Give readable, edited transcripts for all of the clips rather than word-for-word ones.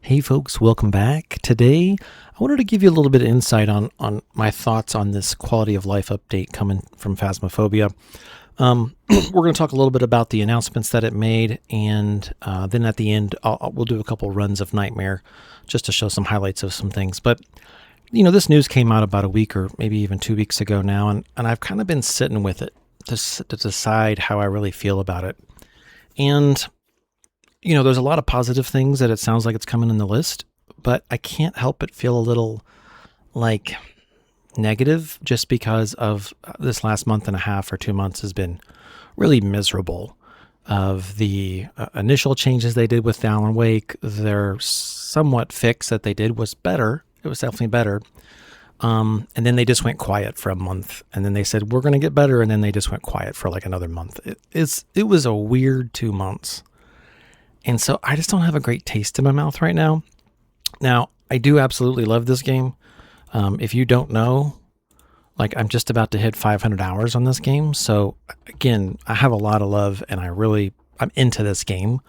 Hey folks, welcome back. Today, I wanted to give you a little bit of insight on my thoughts on this quality of life update coming from Phasmophobia. We're going to talk a little bit about the announcements that it made, and then at the end, we'll do a couple runs of Nightmare just to show some highlights of some things. But, this news came out about a week or maybe even 2 weeks ago now, and I've kind of been sitting with it to decide how I really feel about it. And there's a lot of positive things that it sounds like it's coming in the list, but I can't help but feel a little like negative just because of this last month and a half or 2 months has been really miserable. Of the initial changes they did with Alan Wake, their somewhat fix that they did was better. It was definitely better. And then they just went quiet for a month, and then they said, we're going to get better. And then they just went quiet for like another month. It was a weird 2 months. And so I just don't have a great taste in my mouth right now. Now, I do absolutely love this game. If you don't know, I'm just about to hit 500 hours on this game. So again, I have a lot of love and I'm into this game.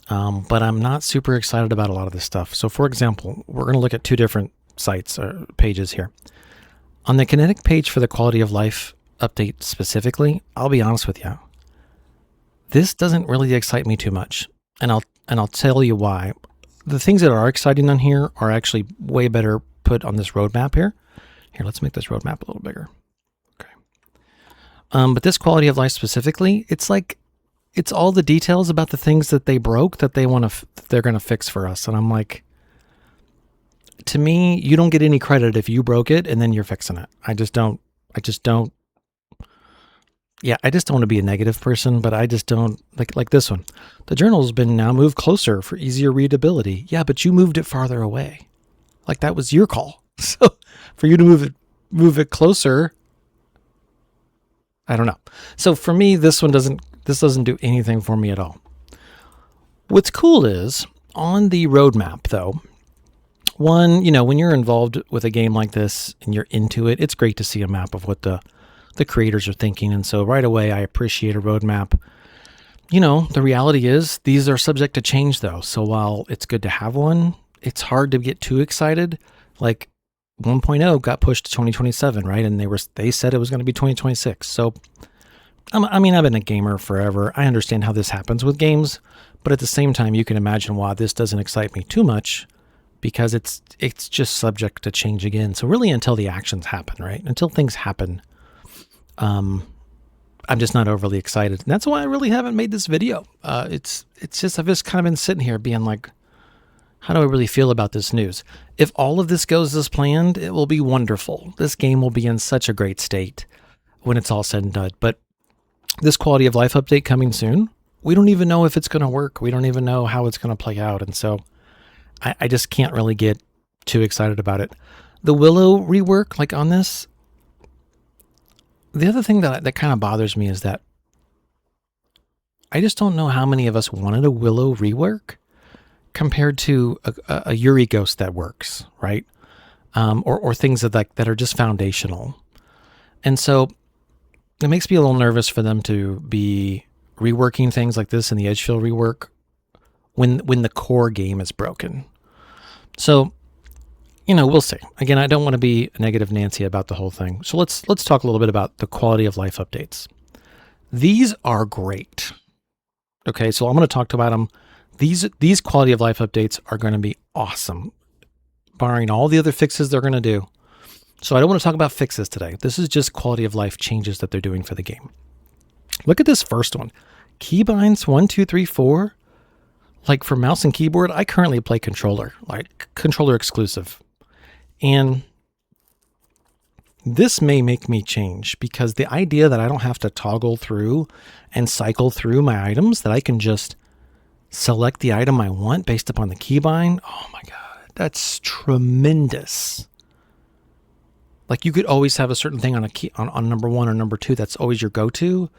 But I'm not super excited about a lot of this stuff. So for example, we're going to look at two different sites or pages here. On the Kinetic page for the quality of life update specifically, I'll be honest with you. This doesn't really excite me too much. And I'll tell you why. The things that are exciting on here are actually way better put on this roadmap here. Here, let's make this roadmap a little bigger. Okay. But this quality of life specifically, it's all the details about the things that they broke that they're going to fix for us. And I'm like, to me, you don't get any credit if you broke it and then you're fixing it. I just don't. Yeah, I just don't want to be a negative person, but I just don't like this one. The journal's been now moved closer for easier readability. Yeah, but you moved it farther away. Like that was your call. So for you to move it closer, I don't know. So for me, this doesn't do anything for me at all. What's cool is on the roadmap though, one, when you're involved with a game like this and you're into it, it's great to see a map of what the creators are thinking. And so right away, I appreciate a roadmap. The reality is these are subject to change though. So while it's good to have one, it's hard to get too excited. Like 1.0 got pushed to 2027, right? And they said it was going to be 2026. So, I've been a gamer forever. I understand how this happens with games, but at the same time, you can imagine why this doesn't excite me too much because it's just subject to change again. So really until the actions happen, right? Until things happen, I'm just not overly excited. And that's why I really haven't made this video. It's just, I've just kind of been sitting here being like, how do I really feel about this news? If all of this goes as planned, it will be wonderful. This game will be in such a great state when it's all said and done. But this quality of life update coming soon, we don't even know if it's going to work. We don't even know how it's going to play out. And so I just can't really get too excited about it. The Willow rework, on this, the other thing that kind of bothers me is that I just don't know how many of us wanted a Willow rework compared to a Yuri ghost that works, right? Or things that are just foundational. And so it makes me a little nervous for them to be reworking things like this in the Edgefield rework when the core game is broken. So we'll see. Again, I don't want to be a negative Nancy about the whole thing. So let's talk a little bit about the quality of life updates. These are great. Okay, so I'm going to talk about them. These quality of life updates are going to be awesome, barring all the other fixes they're going to do. So I don't want to talk about fixes today. This is just quality of life changes that they're doing for the game. Look at this first one. Keybinds 1, 2, 3, 4. For mouse and keyboard, I currently play controller, controller exclusive. And this may make me change because the idea that I don't have to toggle through and cycle through my items, that I can just select the item I want based upon the keybind. Oh my God, that's tremendous. You could always have a certain thing on a key on number 1 or number 2 that's always your go-to.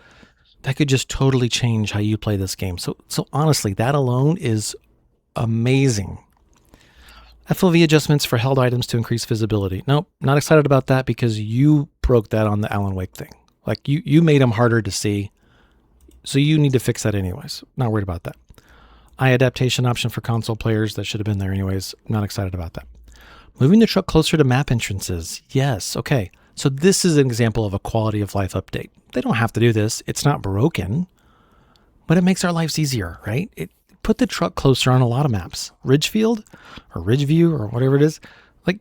That could just totally change how you play this game. So honestly, that alone is amazing. FOV adjustments for held items to increase visibility. Nope, not excited about that because you broke that on the Alan Wake thing. You made them harder to see. So you need to fix that anyways. Not worried about that. eye adaptation option for console players. That should have been there anyways. Not excited about that. Moving the truck closer to map entrances. Yes. Okay. So this is an example of a quality of life update. They don't have to do this. It's not broken, but it makes our lives easier, right? It put the truck closer on a lot of maps. Ridgefield or Ridgeview or whatever it is. Like,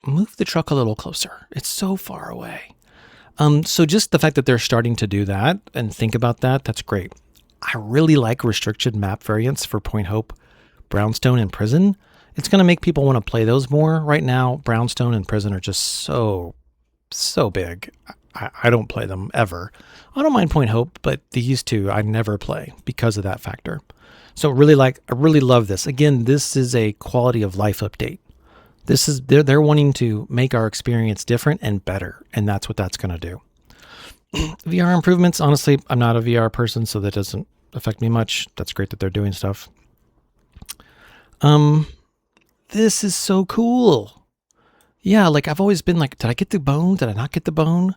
move the truck a little closer. It's so far away. So just the fact that they're starting to do that and think about that, that's great. I really like restricted map variants for Point Hope, Brownstone, and Prison. It's going to make people want to play those more. Right now, Brownstone and Prison are just so big. I don't play them ever. I don't mind Point Hope, but these two I never play because of that factor. So I really love this. Again, this is a quality of life update. This is they're wanting to make our experience different and better, and that's what that's going to do. VR improvements, honestly, I'm not a VR person, so that doesn't affect me much. That's great that they're doing stuff. This is so cool. Yeah, like I've always been like, did I get the bone? Did I not get the bone?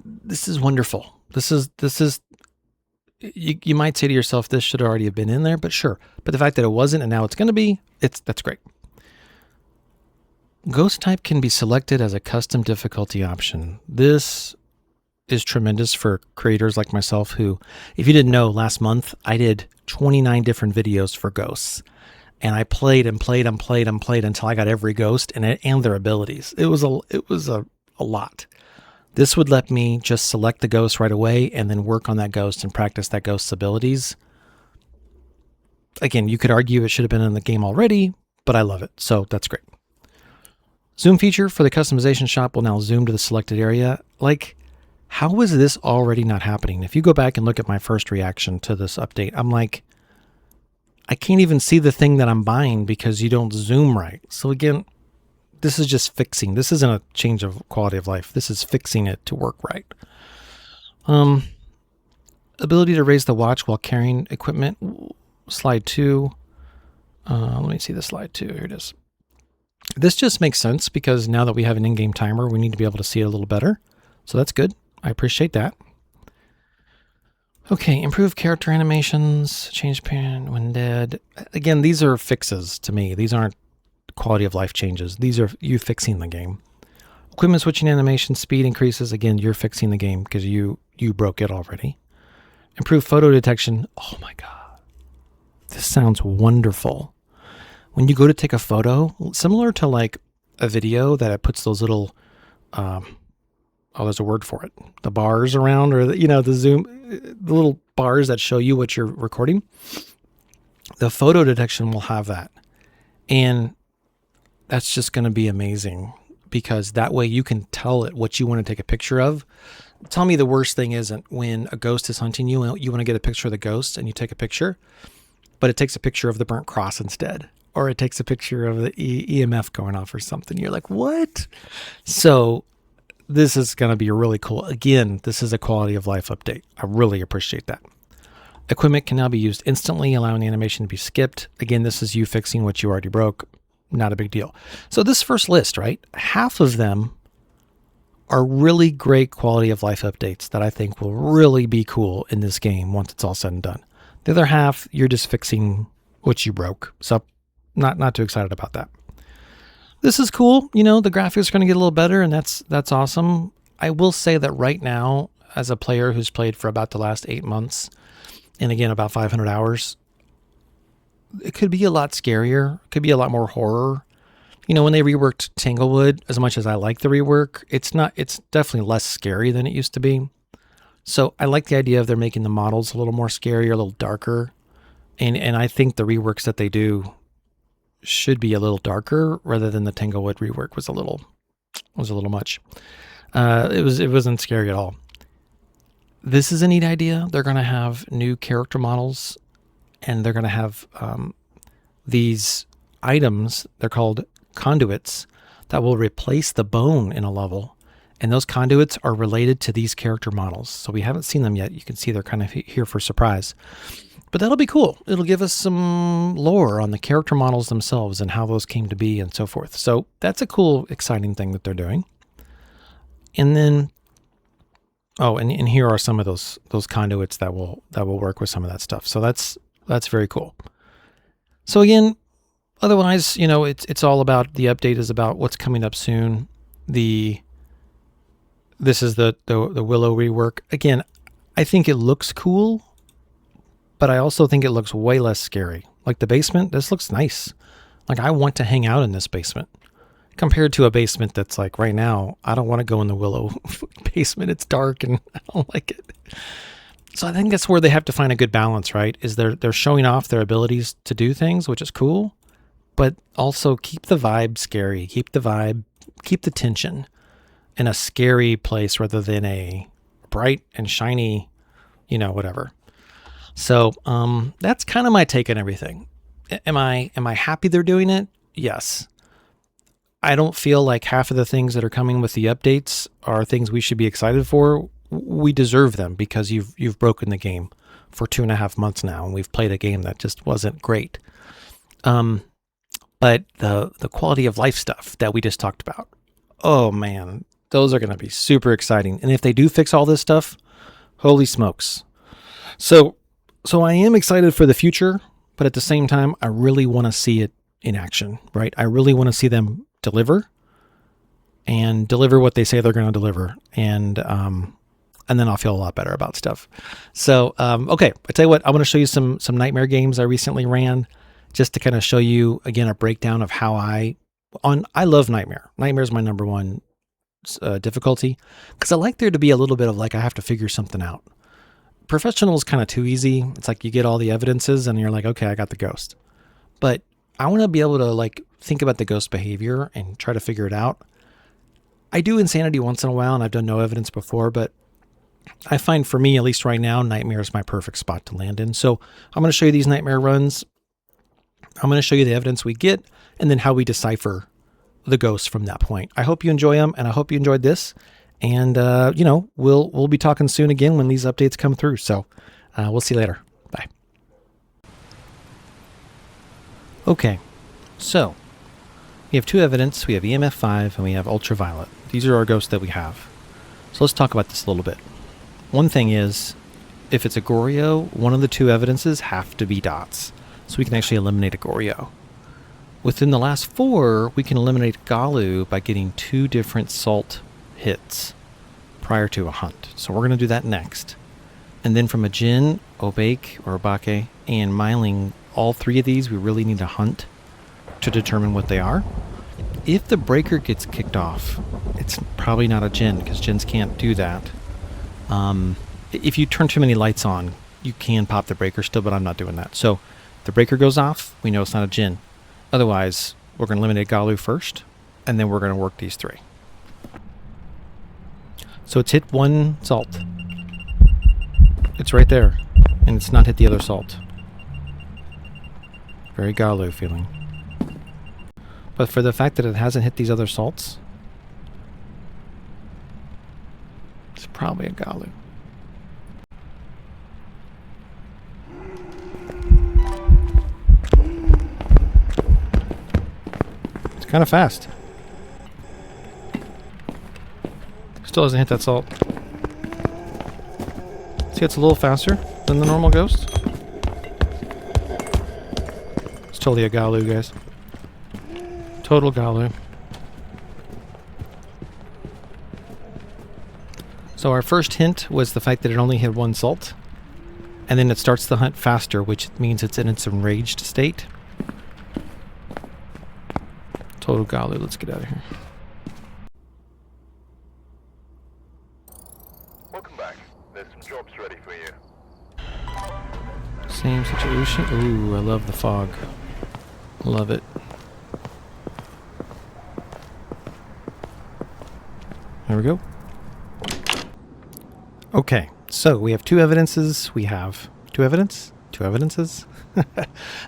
This is wonderful. This is you might say to yourself, this should already have been in there, but sure. But the fact that it wasn't and now it's going to be, that's great. Ghost type can be selected as a custom difficulty option. This is tremendous for creators like myself who, if you didn't know, last month I did 29 different videos for ghosts. And I played until I got every ghost and their abilities. It was a lot. This would let me just select the ghost right away and then work on that ghost and practice that ghost's abilities. Again, you could argue it should have been in the game already, but I love it. So that's great. Zoom feature for the customization shop will now zoom to the selected area. Like, how is this already not happening? If you go back and look at my first reaction to this update, I'm like, I can't even see the thing that I'm buying because you don't zoom right. So again, this is just fixing. This isn't a change of quality of life. This is fixing it to work right. Ability to raise the watch while carrying equipment. Slide 2. Let me see the slide 2. Here it is. This just makes sense because now that we have an in-game timer, we need to be able to see it a little better. So that's good. I appreciate that. Okay, improve character animations, change parent when dead. Again, these are fixes to me. These aren't quality of life changes. These are you fixing the game. Equipment switching animation, speed increases. Again, you're fixing the game because you broke it already. Improve photo detection. Oh my God. This sounds wonderful. When you go to take a photo, similar to like a video that it puts those little, there's a word for it. The bars around or, the zoom, the little bars that show you what you're recording. The photo detection will have that. And that's just going to be amazing because that way you can tell it what you want to take a picture of. Tell me the worst thing isn't when a ghost is hunting you and you want to get a picture of the ghost and you take a picture, but it takes a picture of the burnt cross instead. Or it takes a picture of the EMF going off or something. You're like, what? So this is going to be really cool. Again, this is a quality of life update. I really appreciate that. Equipment can now be used instantly, allowing the animation to be skipped. Again, this is you fixing what you already broke. Not a big deal. So this first list, right? Half of them are really great quality of life updates that I think will really be cool in this game once it's all said and done. The other half, you're just fixing what you broke. So not too excited about that. This is cool. The graphics are going to get a little better, and that's awesome. I will say that right now, as a player who's played for about the last 8 months, and again, about 500 hours, it could be a lot scarier. It could be a lot more horror. When they reworked Tanglewood, as much as I like the rework, it's definitely less scary than it used to be. So I like the idea of they're making the models a little more scary, a little darker. And I think the reworks that they do should be a little darker rather than the Tanglewood rework was a little much. It wasn't scary at all. This is a neat idea. They're going to have new character models and they're going to have these items. They're called conduits that will replace the bone in a level. And those conduits are related to these character models. So we haven't seen them yet. You can see they're kind of here for surprise. But that'll be cool. It'll give us some lore on the character models themselves and how those came to be and so forth. So that's a cool, exciting thing that they're doing. And then, and here are some of those conduits that will work with some of that stuff. So that's very cool. So again, otherwise, it's all about the update is about what's coming up soon. This is the Willow rework. Again, I think it looks cool, but I also think it looks way less scary. Like the basement, this looks nice. Like I want to hang out in this basement compared to a basement that's like right now, I don't want to go in the Willow basement. It's dark and I don't like it. So I think that's where they have to find a good balance, right? Is they're showing off their abilities to do things, which is cool, but also keep the vibe scary, keep the tension in a scary place rather than a bright and shiny, whatever. So that's kind of my take on everything. Am I happy they're doing it? Yes. I don't feel like half of the things that are coming with the updates are things we should be excited for. We deserve them because you've broken the game for 2.5 months now, and we've played a game that just wasn't great. But the quality of life stuff that we just talked about, oh man, those are going to be super exciting. And if they do fix all this stuff, holy smokes. So I am excited for the future, but at the same time, I really want to see it in action, right? I really want to see them deliver what they say they're going to deliver. And then I'll feel a lot better about stuff. So, okay, I tell you what, I want to show you some Nightmare games I recently ran just to kind of show you, again, a breakdown of how I love Nightmare. Nightmare is my number one difficulty because I like there to be a little bit of like, I have to figure something out. Professional is kind of too easy. It's like you get all the evidences and you're like, okay, I got the ghost. But I want to be able to like think about the ghost behavior and try to figure it out. I do Insanity once in a while and I've done no evidence before, but I find for me, at least right now, Nightmare is my perfect spot to land in. So I'm going to show you these Nightmare runs. I'm going to show you the evidence we get and then how we decipher the ghosts from that point. I hope you enjoy them and I hope you enjoyed this. And, we'll be talking soon again when these updates come through. So we'll see you later. Bye. Okay, so we have two evidence. We have EMF5 and we have ultraviolet. These are our ghosts that we have. So let's talk about this a little bit. One thing is, if it's a Goryo, one of the two evidences have to be dots. So we can actually eliminate a Goryo. Within the last 4, we can eliminate Gallu by getting 2 different salt hits prior to a hunt. So we're going to do that next. And then from a Jinn, Obake, or Obake, and Myling, all 3 of these we really need to hunt to determine what they are. If the breaker gets kicked off, it's probably not a Jinn because Jinns can't do that. If you turn too many lights on, you can pop the breaker still, but I'm not doing that. So the breaker goes off, we know it's not a Jinn. Otherwise, we're going to eliminate Gallu first, and then we're going to work these 3. So it's hit 1 salt. It's right there, and it's not hit the other salt. Very Gallu feeling. But for the fact that it hasn't hit these other salts, it's probably a Gallu. It's kind of fast. Still hasn't hit that salt. See, it's a little faster than the normal ghost. It's totally a Gallu, guys. Total Gallu. So our first hint was the fact that it only hit 1 salt. And then it starts the hunt faster, which means it's in its enraged state. Total Gallu. Let's get out of here. Welcome back. There's some jobs ready for you. Same situation. Ooh, I love the fog. Love it. There we go. Okay, so we have 2 evidences. We have 2 evidence? 2 evidences?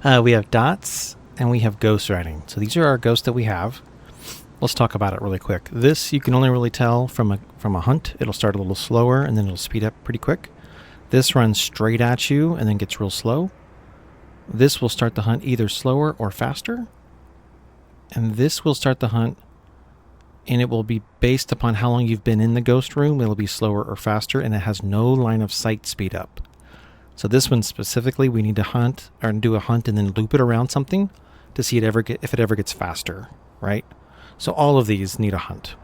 We have dots and we have ghost writing. So these are our ghosts that we have. Let's talk about it really quick. This you can only really tell from a hunt. It'll start a little slower and then it'll speed up pretty quick. This runs straight at you and then gets real slow. This will start the hunt either slower or faster. And this will start the hunt and it will be based upon how long you've been in the ghost room. It'll be slower or faster and it has no line of sight speed up. So this one specifically, we need to hunt or do a hunt and then loop it around something to see if it ever gets faster, right? So all of these need a hunt.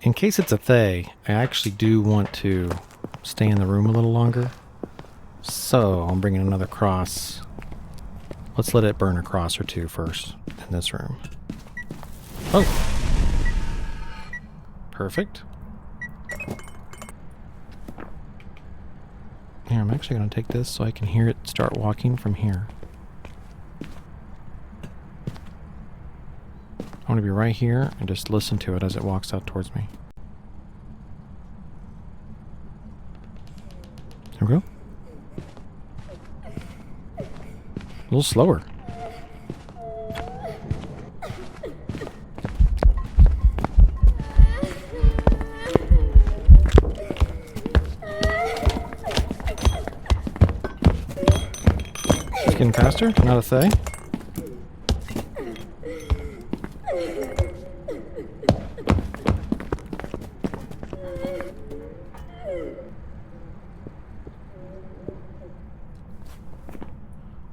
In case it's a Thay, I actually do want to stay in the room a little longer. So I'm bringing another cross. Let's let it burn a cross or two first in this room. Oh! Perfect. Here, I'm actually going to take this so I can hear it start walking from here. I want to be right here and just listen to it as it walks out towards me. There we go. A little slower. It's getting faster, not a Thay.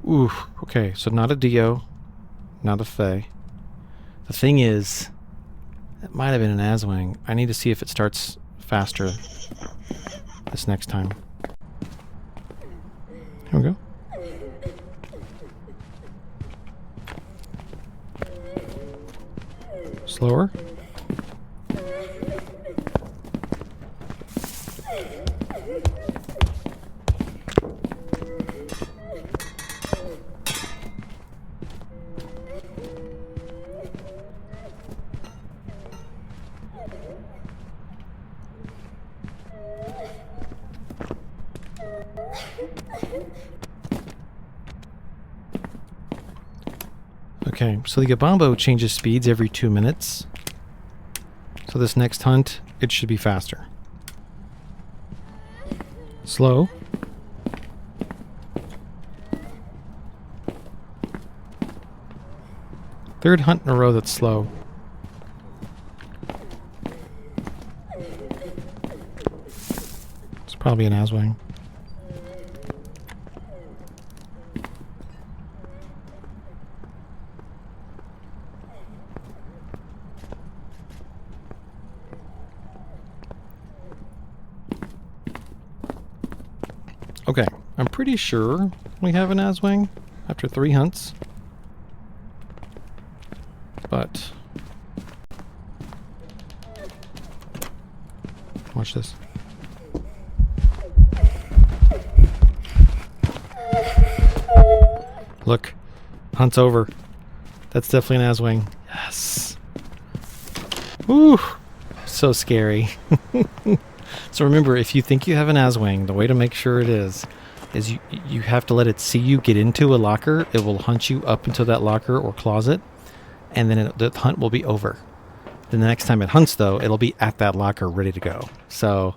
Oof. Okay, so not a Dio, not a Thay. The thing is, it might have been an Aswang. I need to see if it starts faster this next time. Here we go. Slower. Okay, so the Gabambo changes speeds every 2 minutes. So this next hunt, it should be faster. Slow. Third hunt in a row that's slow. It's probably an Aswang. Okay, I'm pretty sure we have an Aswang after 3 hunts. But watch this. Look, hunt's over. That's definitely an Aswang. Yes. Woo! So scary. So remember, if you think you have an Aswang, the way to make sure it is you have to let it see you get into a locker. It will hunt you up into that locker or closet, and then the hunt will be over. Then the next time it hunts, though, it'll be at that locker ready to go. So,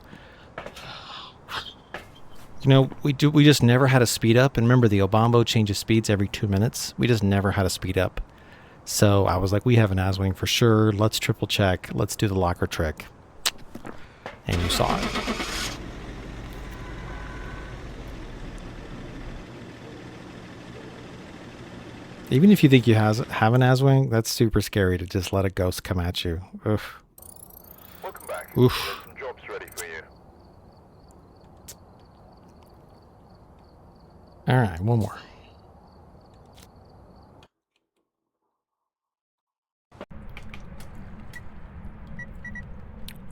you know, we just never had a speed up. And remember, the Obambo changes speeds every 2 minutes. We just never had a speed up. So I was like, we have an Aswang for sure. Let's triple check. Let's do the locker trick. And you saw it. Even if you think you have an Aswang, that's super scary to just let a ghost come at you. Oof. Welcome back. Oof. Some jobs ready for you. All right, one more.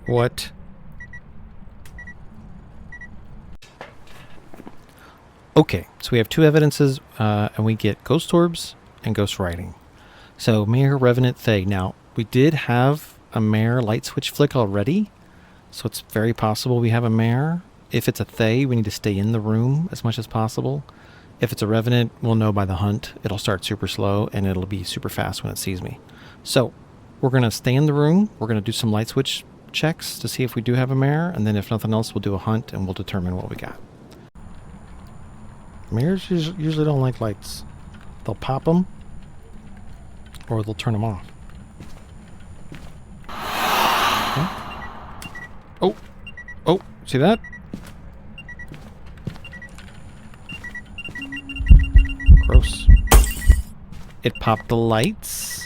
What? Okay, so we have 2 evidences, and we get ghost orbs and ghost writing. So Mare, Revenant, Thay. Now, we did have a Mare light switch flick already, so it's very possible we have a Mare. If it's a Thay, we need to stay in the room as much as possible. If it's a Revenant, we'll know by the hunt. It'll start super slow, and it'll be super fast when it sees me. So we're going to stay in the room. We're going to do some light switch checks to see if we do have a Mare, and then if nothing else, we'll do a hunt, and we'll determine what we got. Mares usually don't like lights. They'll pop them, or they'll turn them off. Okay. Oh, Oh, see that? Gross. It popped the lights.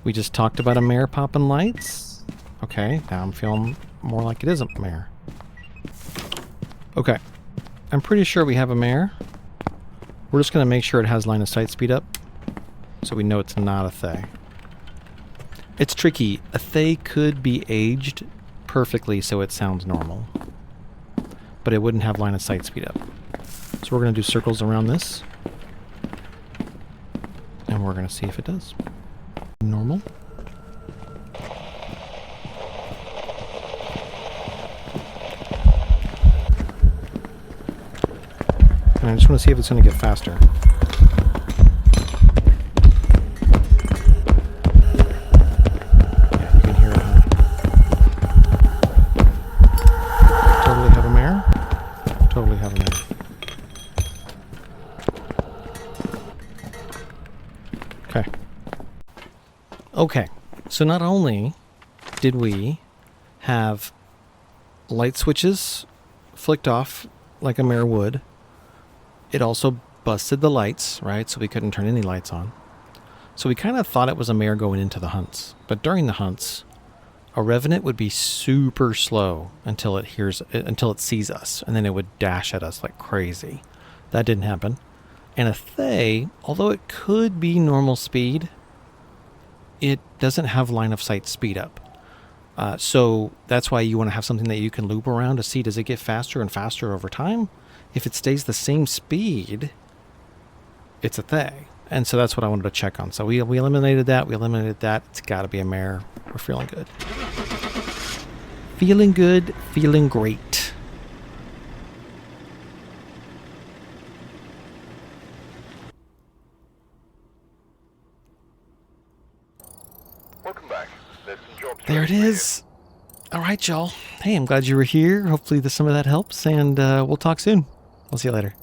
We just talked about a mare popping lights. Okay, now I'm feeling more like it is a mare. Okay. I'm pretty sure we have a mare. We're just going to make sure it has line of sight speed up, so we know it's not a Thay. It's tricky. A Thay could be aged perfectly so it sounds normal, but it wouldn't have line of sight speed up. So we're going to do circles around this, and we're going to see if it does. Normal. And I just want to see if it's going to get faster. Yeah, you can hear it. Totally have a mare. Totally have a mare. Okay. Okay. So not only did we have light switches flicked off like a mare would, it also busted the lights, right? So we couldn't turn any lights on. So we kind of thought it was a mare going into the hunts. But during the hunts, a revenant would be super slow until it sees us, and then it would dash at us like crazy. That didn't happen. And a Thay, although it could be normal speed, it doesn't have line of sight speed up. So that's why you want to have something that you can loop around to see, does it get faster and faster over time? If it stays the same speed, it's a Thay. And so that's what I wanted to check on. So we eliminated that. We eliminated that. It's got to be a mare. We're feeling good. Feeling good. Feeling great. Welcome back. There's some jobs There it ready for you. is. All right, y'all. Hey, I'm glad you were here. Hopefully some of that helps, and we'll talk soon. We'll see you later.